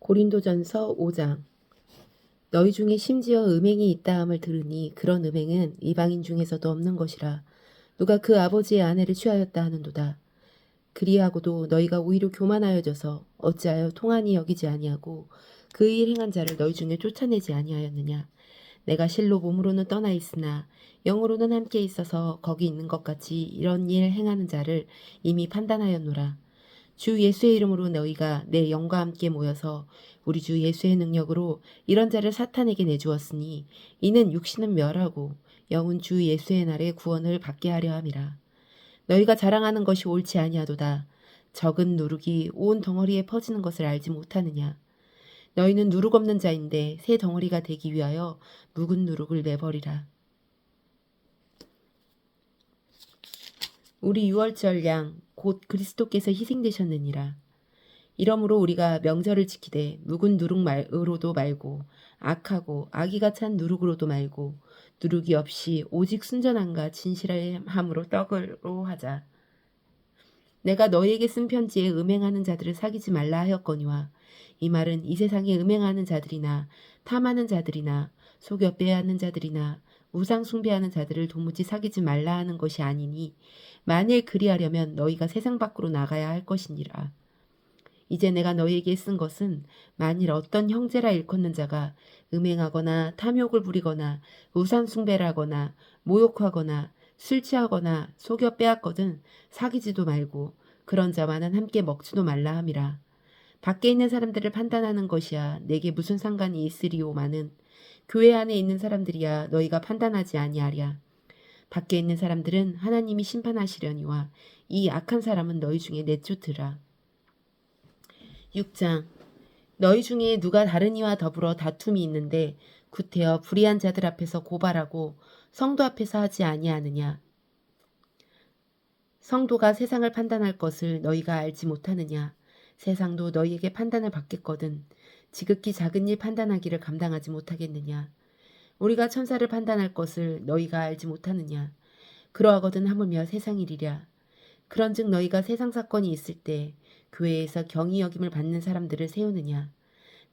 고린도전서 5장. 너희 중에 심지어 음행이 있다함을 들으니 그런 음행은 이방인 중에서도 없는 것이라. 누가 그 아버지의 아내를 취하였다 하는도다. 그리하고도 너희가 오히려 교만하여져서 어찌하여 통한이 여기지 아니하고 그 일 행한 자를 너희 중에 쫓아내지 아니하였느냐. 내가 실로 몸으로는 떠나 있으나 영으로는 함께 있어서 거기 있는 것 같이 이런 일 행하는 자를 이미 판단하였노라. 주 예수의 이름으로 너희가 내 영과 함께 모여서 우리 주 예수의 능력으로 이런 자를 사탄에게 내주었으니 이는 육신은 멸하고 영은 주 예수의 날에 구원을 받게 하려 함이라. 너희가 자랑하는 것이 옳지 아니하도다. 적은 누룩이 온 덩어리에 퍼지는 것을 알지 못하느냐. 너희는 누룩 없는 자인데 새 덩어리가 되기 위하여 묵은 누룩을 내버리라. 우리 유월절 양 곧 그리스도께서 희생되셨느니라. 이러므로 우리가 명절을 지키되 묵은 누룩으로도 말고 악하고 악의가 찬 누룩으로도 말고 누룩이 없이 오직 순전함과 진실함으로 떡으로 하자. 내가 너희에게 쓴 편지에 음행하는 자들을 사귀지 말라 하였거니와 이 말은 이 세상에 음행하는 자들이나 탐하는 자들이나 속여 빼앗는 자들이나 우상 숭배하는 자들을 도무지 사귀지 말라 하는 것이 아니니 만일 그리하려면 너희가 세상 밖으로 나가야 할 것이니라. 이제 내가 너희에게 쓴 것은 만일 어떤 형제라 일컫는 자가 음행하거나 탐욕을 부리거나 우상 숭배를 하거나 모욕하거나 술 취하거나 속여 빼앗거든 사귀지도 말고 그런 자와는 함께 먹지도 말라 함이라. 밖에 있는 사람들을 판단하는 것이야 내게 무슨 상관이 있으리오마는 교회 안에 있는 사람들이야 너희가 판단하지 아니하랴. 밖에 있는 사람들은 하나님이 심판하시려니와 이 악한 사람은 너희 중에 내쫓으라. 6장. 너희 중에 누가 다른 이와 더불어 다툼이 있는데 구태여 불의한 자들 앞에서 고발하고 성도 앞에서 하지 아니하느냐. 성도가 세상을 판단할 것을 너희가 알지 못하느냐. 세상도 너희에게 판단을 받겠거든 지극히 작은 일 판단하기를 감당하지 못하겠느냐. 우리가 천사를 판단할 것을 너희가 알지 못하느냐. 그러하거든 하물며 세상 일이랴. 그런즉 너희가 세상 사건이 있을 때 교회에서 경히 여김을 받는 사람들을 세우느냐.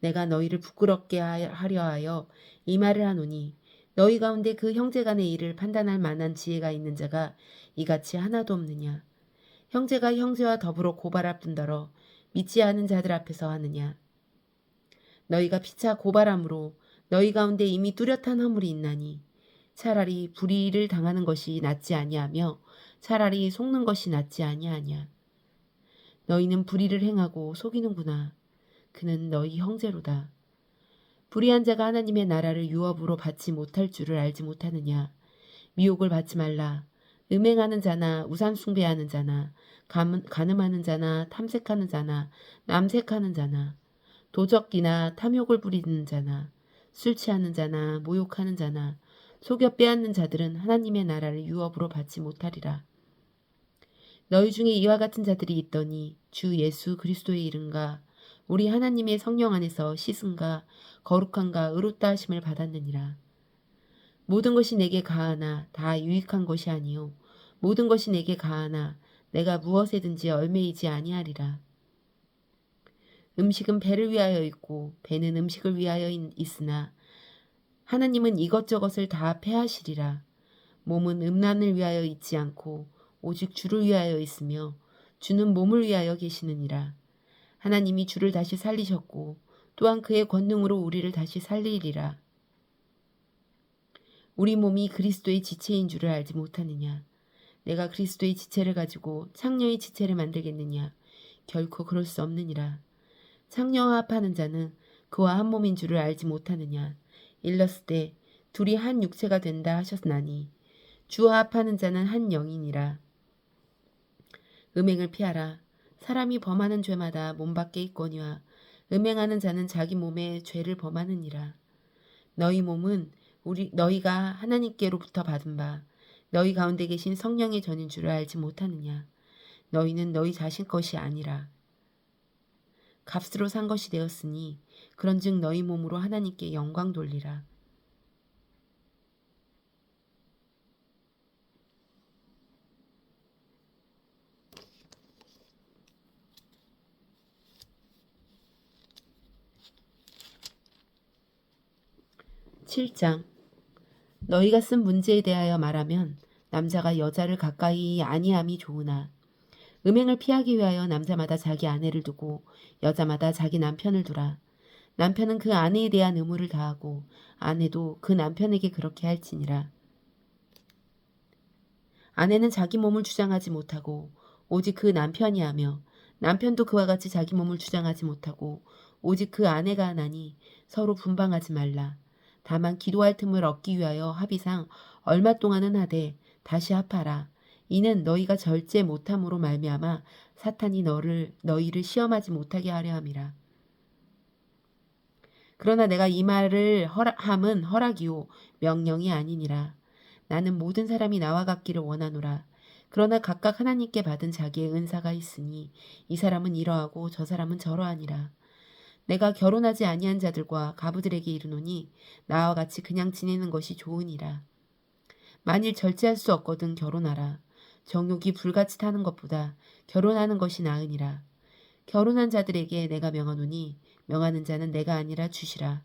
내가 너희를 부끄럽게 하려 하여 이 말을 하노니 너희 가운데 그 형제간의 일을 판단할 만한 지혜가 있는 자가 이같이 하나도 없느냐. 형제가 형제와 더불어 고발할 뿐더러 믿지 않은 자들 앞에서 하느냐. 너희가 피차 고발함으로 너희 가운데 이미 뚜렷한 허물이 있나니 차라리 불의를 당하는 것이 낫지 아니하며 차라리 속는 것이 낫지 아니하냐. 너희는 불의를 행하고 속이는구나. 그는 너희 형제로다. 불의한 자가 하나님의 나라를 유업으로 받지 못할 줄을 알지 못하느냐. 미혹을 받지 말라. 음행하는 자나 우상 숭배하는 자나 간음하는 자나 탐색하는 자나 남색하는 자나 도적기나 탐욕을 부리는 자나 술 취하는 자나 모욕하는 자나 속여 빼앗는 자들은 하나님의 나라를 유업으로 받지 못하리라. 너희 중에 이와 같은 자들이 있더니 주 예수 그리스도의 이름과 우리 하나님의 성령 안에서 씻음과 거룩함과 의롭다 하심을 받았느니라. 모든 것이 내게 가하나 다 유익한 것이 아니요 모든 것이 내게 가하나 내가 무엇에든지 얽매이지 아니하리라. 음식은 배를 위하여 있고 배는 음식을 위하여 있으나 하나님은 이것저것을 다 패하시리라. 몸은 음란을 위하여 있지 않고 오직 주를 위하여 있으며 주는 몸을 위하여 계시느니라. 하나님이 주를 다시 살리셨고 또한 그의 권능으로 우리를 다시 살리리라. 우리 몸이 그리스도의 지체인 줄을 알지 못하느냐. 내가 그리스도의 지체를 가지고 창녀의 지체를 만들겠느냐. 결코 그럴 수 없느니라. 창녀와 합하는 자는 그와 한 몸인 줄을 알지 못하느냐. 일렀을 때 둘이 한 육체가 된다 하셨나니 주와 합하는 자는 한 영이니라. 음행을 피하라. 사람이 범하는 죄마다 몸 밖에 있거니와 음행하는 자는 자기 몸에 죄를 범하느니라. 너희 몸은 너희가 하나님께로부터 받은 바 너희 가운데 계신 성령의 전인 줄을 알지 못하느냐. 너희는 너희 자신 것이 아니라 값으로 산 것이 되었으니 그런즉 너희 몸으로 하나님께 영광 돌리라. 7장. 너희가 쓴 문제에 대하여 말하면 남자가 여자를 가까이 아니함이 좋으나 음행을 피하기 위하여 남자마다 자기 아내를 두고 여자마다 자기 남편을 두라. 남편은 그 아내에 대한 의무를 다하고 아내도 그 남편에게 그렇게 할지니라. 아내는 자기 몸을 주장하지 못하고 오직 그 남편이 하며 남편도 그와 같이 자기 몸을 주장하지 못하고 오직 그 아내가 하나니 서로 분방하지 말라. 다만 기도할 틈을 얻기 위하여 합의상 얼마 동안은 하되 다시 합하라. 이는 너희가 절제 못함으로 말미암아 사탄이 너희를 시험하지 못하게 하려 함이라. 그러나 내가 이 말을 함은 허락이요 명령이 아니니라. 나는 모든 사람이 나와 같기를 원하노라. 그러나 각각 하나님께 받은 자기의 은사가 있으니 이 사람은 이러하고 저 사람은 저러하니라. 내가 결혼하지 아니한 자들과 가부들에게 이르노니 나와 같이 그냥 지내는 것이 좋으니라. 만일 절제할 수 없거든 결혼하라. 정욕이 불같이 타는 것보다 결혼하는 것이 나으니라. 결혼한 자들에게 내가 명하노니 명하는 자는 내가 아니라 주시라.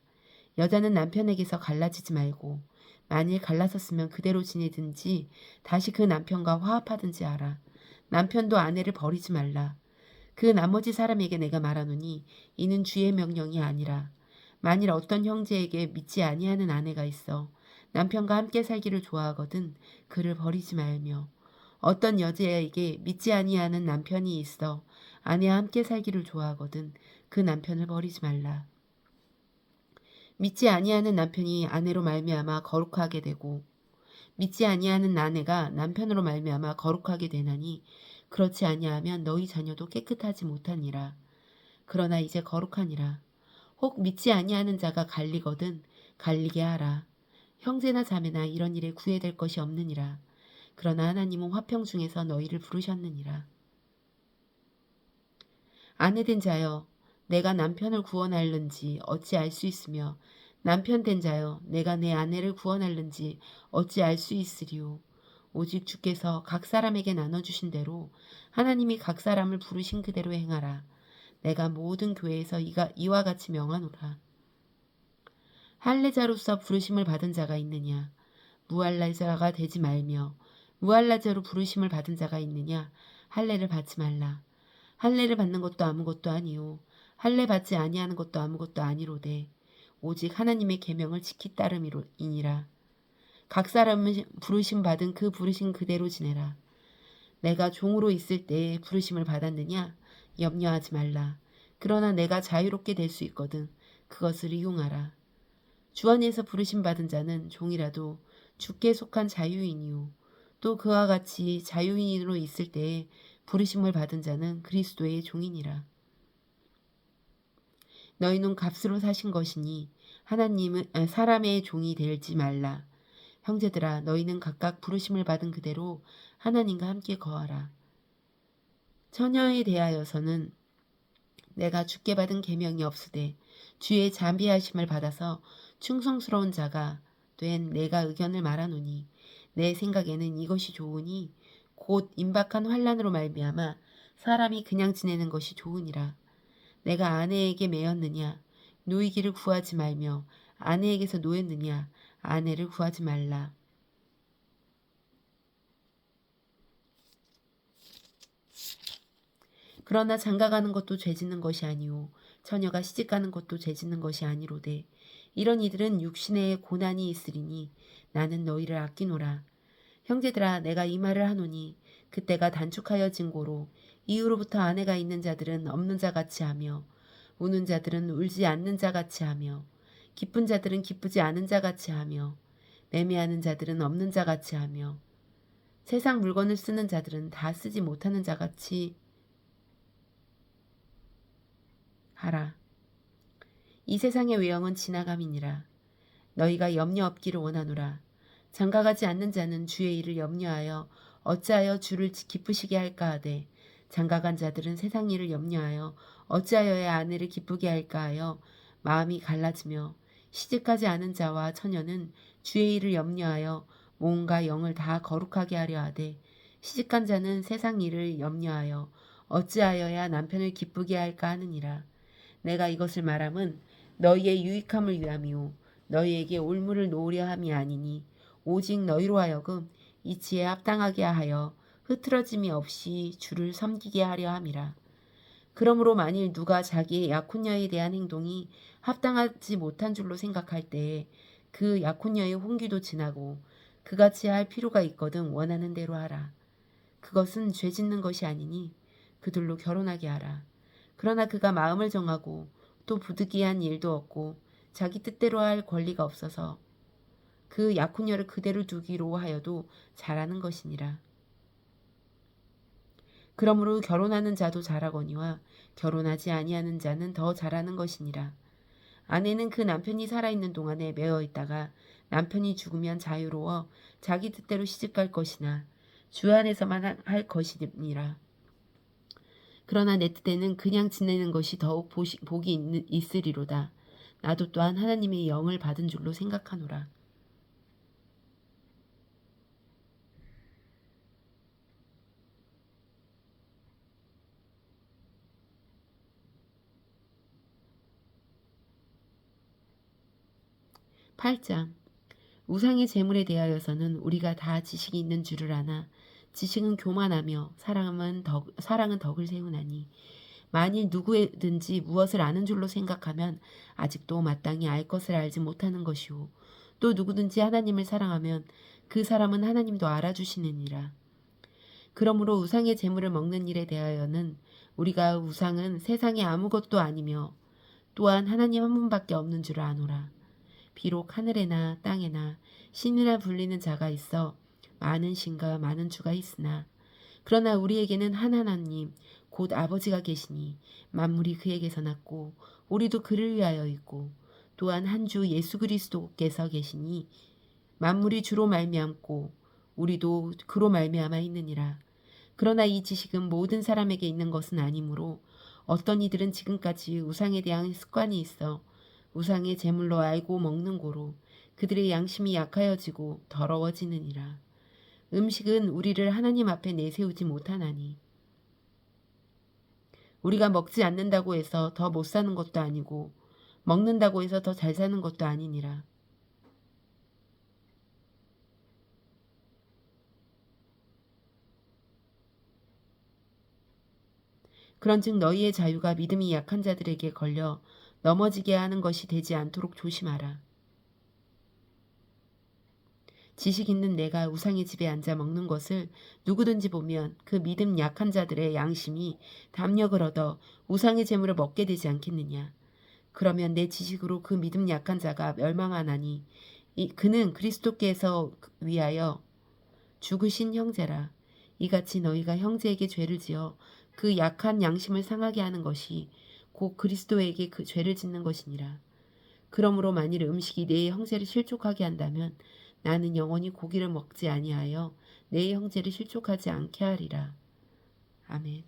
여자는 남편에게서 갈라지지 말고 만일 갈라섰으면 그대로 지내든지 다시 그 남편과 화합하든지 하라. 남편도 아내를 버리지 말라. 그 나머지 사람에게 내가 말하노니 이는 주의 명령이 아니라 만일 어떤 형제에게 믿지 아니하는 아내가 있어 남편과 함께 살기를 좋아하거든 그를 버리지 말며 어떤 여자에게 믿지 아니하는 남편이 있어 아내와 함께 살기를 좋아하거든 그 남편을 버리지 말라. 믿지 아니하는 남편이 아내로 말미암아 거룩하게 되고 믿지 아니하는 아내가 남편으로 말미암아 거룩하게 되나니 그렇지 아니하면 너희 자녀도 깨끗하지 못하니라. 그러나 이제 거룩하니라. 혹 믿지 아니하는 자가 갈리거든 갈리게 하라. 형제나 자매나 이런 일에 구애될 것이 없느니라. 그러나 하나님은 화평 중에서 너희를 부르셨느니라. 아내된 자여 내가 남편을 구원할는지 어찌 알 수 있으며 남편 된 자여 내가 내 아내를 구원할는지 어찌 알 수 있으리요. 오직 주께서 각 사람에게 나눠주신 대로 하나님이 각 사람을 부르신 그대로 행하라. 내가 모든 교회에서 이와 같이 명하노라. 할례자로서 부르심을 받은 자가 있느냐? 무할례자가 되지 말며 무할례자로 부르심을 받은 자가 있느냐? 할례를 받지 말라. 할례를 받는 것도 아무것도 아니요 할례 받지 아니하는 것도 아무것도 아니로되 오직 하나님의 계명을 지키 따름이니라. 각 사람은 부르심 받은 그 부르심 그대로 지내라. 내가 종으로 있을 때에 부르심을 받았느냐? 염려하지 말라. 그러나 내가 자유롭게 될 수 있거든 그것을 이용하라. 주 안에서 부르심 받은 자는 종이라도 주께 속한 자유인이요 또 그와 같이 자유인으로 있을 때에 부르심을 받은 자는 그리스도의 종이니라. 너희는 값으로 사신 것이니 하나님은 사람의 종이 되지 말라. 형제들아 너희는 각각 부르심을 받은 그대로 하나님과 함께 거하라. 처녀에 대하여서는 내가 주께 받은 계명이 없으되 주의 자비하심을 받아서 충성스러운 자가 된 내가 의견을 말하노니 내 생각에는 이것이 좋으니 곧 임박한 환난으로 말미암아 사람이 그냥 지내는 것이 좋으니라. 내가 아내에게 매였느냐 노이기를 구하지 말며 아내에게서 노였느냐 아내를 구하지 말라. 그러나 장가가는 것도 죄짓는 것이 아니오 처녀가 시집가는 것도 죄짓는 것이 아니로되 이런 이들은 육신에 고난이 있으리니 나는 너희를 아끼노라. 형제들아 내가 이 말을 하노니 그때가 단축하여 진고로 이후로부터 아내가 있는 자들은 없는 자같이 하며 우는 자들은 울지 않는 자같이 하며 기쁜 자들은 기쁘지 않은 자같이 하며 매매하는 자들은 없는 자같이 하며 세상 물건을 쓰는 자들은 다 쓰지 못하는 자같이 하라. 이 세상의 외형은 지나감이니라. 너희가 염려 없기를 원하노라. 장가가지 않는 자는 주의 일을 염려하여 어찌하여 주를 기쁘시게 할까 하되 장가간 자들은 세상 일을 염려하여 어찌하여야 아내를 기쁘게 할까 하여 마음이 갈라지며 시집가지 않은 자와 처녀는 주의 일을 염려하여 몸과 영을 다 거룩하게 하려 하되 시집간 자는 세상 일을 염려하여 어찌하여야 남편을 기쁘게 할까 하느니라. 내가 이것을 말함은 너희의 유익함을 위함이요 너희에게 올무를 놓으려 함이 아니니 오직 너희로 하여금 이치에 합당하게 하여 흐트러짐이 없이 주를 섬기게 하려 함이라. 그러므로 만일 누가 자기의 약혼녀에 대한 행동이 합당하지 못한 줄로 생각할 때에 그 약혼녀의 혼기도 지나고 그같이 할 필요가 있거든 원하는 대로 하라. 그것은 죄 짓는 것이 아니니 그들로 결혼하게 하라. 그러나 그가 마음을 정하고 또 부득이한 일도 없고 자기 뜻대로 할 권리가 없어서 그 약혼녀를 그대로 두기로 하여도 잘하는 것이니라. 그러므로 결혼하는 자도 잘하거니와 결혼하지 아니하는 자는 더 잘하는 것이니라. 아내는 그 남편이 살아있는 동안에 매어 있다가 남편이 죽으면 자유로워 자기 뜻대로 시집갈 것이나 주 안에서만 할 것이니라. 그러나 내 뜻에는 그냥 지내는 것이 더욱 복이 있으리로다. 나도 또한 하나님의 영을 받은 줄로 생각하노라. 8장. 우상의 재물에 대하여서는 우리가 다 지식이 있는 줄을 아나 지식은 교만하며 사랑은 덕을 세우나니 만일 누구든지 무엇을 아는 줄로 생각하면 아직도 마땅히 알 것을 알지 못하는 것이오. 또 누구든지 하나님을 사랑하면 그 사람은 하나님도 알아주시느니라. 그러므로 우상의 재물을 먹는 일에 대하여는 우리가 우상은 세상에 아무것도 아니며 또한 하나님 한 분밖에 없는 줄을 아노라. 비록 하늘에나 땅에나 신이라 불리는 자가 있어 많은 신과 많은 주가 있으나 그러나 우리에게는 한 하나님 곧 아버지가 계시니 만물이 그에게서 났고 우리도 그를 위하여 있고 또한 한 주 예수 그리스도께서 계시니 만물이 주로 말미암고 우리도 그로 말미암아 있느니라. 그러나 이 지식은 모든 사람에게 있는 것은 아니므로 어떤 이들은 지금까지 우상에 대한 습관이 있어 우상의 제물로 알고 먹는 고로 그들의 양심이 약하여지고 더러워지느니라. 음식은 우리를 하나님 앞에 내세우지 못하나니 우리가 먹지 않는다고 해서 더 못 사는 것도 아니고 먹는다고 해서 더 잘 사는 것도 아니니라. 그런즉 너희의 자유가 믿음이 약한 자들에게 걸려 넘어지게 하는 것이 되지 않도록 조심하라. 지식 있는 내가 우상의 집에 앉아 먹는 것을 누구든지 보면 그 믿음 약한 자들의 양심이 담력을 얻어 우상의 재물을 먹게 되지 않겠느냐. 그러면 내 지식으로 그 믿음 약한 자가 멸망하나니 그는 그리스도께서 위하여 죽으신 형제라. 이같이 너희가 형제에게 죄를 지어 그 약한 양심을 상하게 하는 것이 곧 그리스도에게 그 죄를 짓는 것이니라. 그러므로 만일 음식이 내 형제를 실족하게 한다면 나는 영원히 고기를 먹지 아니하여 내 형제를 실족하지 않게 하리라. 아멘.